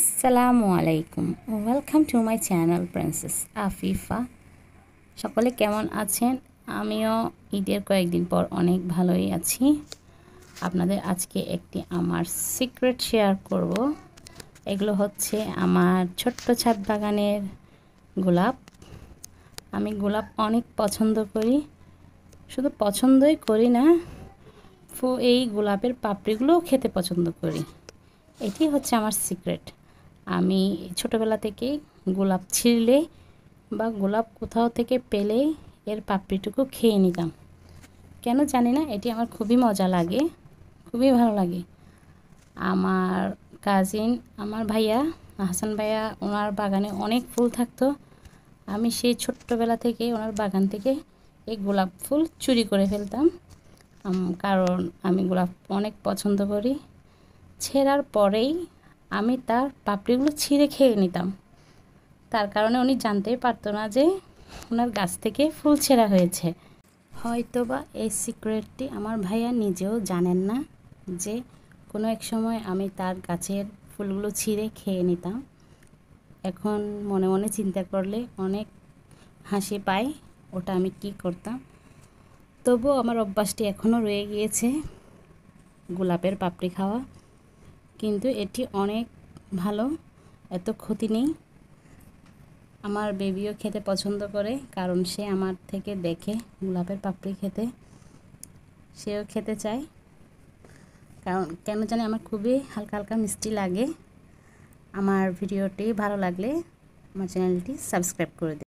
আসসালামু আলাইকুম, welcome to my channel princess Afifa. সকলে কেমন আছেন? আমিও ঈদের কয়েকদিন পর অনেক ভালোই আছি। আপনাদের আজকে একটি আমার সিক্রেট শেয়ার করব। এগুলো হচ্ছে আমার ছোট্ট ছাদ বাগানের গোলাপ। আমি গোলাপ অনেক পছন্দ করি, শুধু পছন্দই করি না, এই গোলাপের পাপড়িগুলোও খেতে পছন্দ করি। এটি হচ্ছে আমার সিক্রেট। আমি ছোটোবেলা থেকেই গোলাপ ছিঁড়লে বা গোলাপ কোথাও থেকে পেলে এর পাপড়িটুকু খেয়ে নিতাম। কেন জানি না, এটি আমার খুবই মজা লাগে, খুবই ভালো লাগে। আমার কাজিন, আমার ভাইয়া হাসান ভাইয়া, ওনার বাগানে অনেক ফুল থাকতো। আমি সেই ছোট্টবেলা থেকে ওনার বাগান থেকে এই গোলাপ ফুল চুরি করে ফেলতাম, কারণ আমি গোলাপ অনেক পছন্দ করি। ছেঁড়ার পরেই আমি তার পাপড়িগুলো ছিঁড়ে খেয়ে নিতাম। তার কারণে উনি জানতেই পারতো না যে ওনার গাছ থেকে ফুল ছেঁড়া হয়েছে। হয়তোবা এই সিক্রেটটি আমার ভাইয়া নিজেও জানেন না যে কোনো এক সময় আমি তার গাছের ফুলগুলো ছিঁড়ে খেয়ে নিতাম। এখন মনে মনে চিন্তা করলে অনেক হাসি পায় ওটা আমি কি করতাম। তবুও আমার অভ্যাসটি এখনও রয়ে গিয়েছে গোলাপের পাপড়ি খাওয়া, কিন্তু এটি অনেক ভালো, এত ক্ষতি নেই। আমার বেবিও খেতে পছন্দ করে, কারণ সে আমার থেকে দেখে গোলাপের পাপড়ি খেতে, সেও খেতে চায়। কারণ কেন জানি আমার খুবই হালকা হালকা মিষ্টি লাগে। আমার ভিডিওটি ভালো লাগলে আমার চ্যানেলটি সাবস্ক্রাইব করে দিন।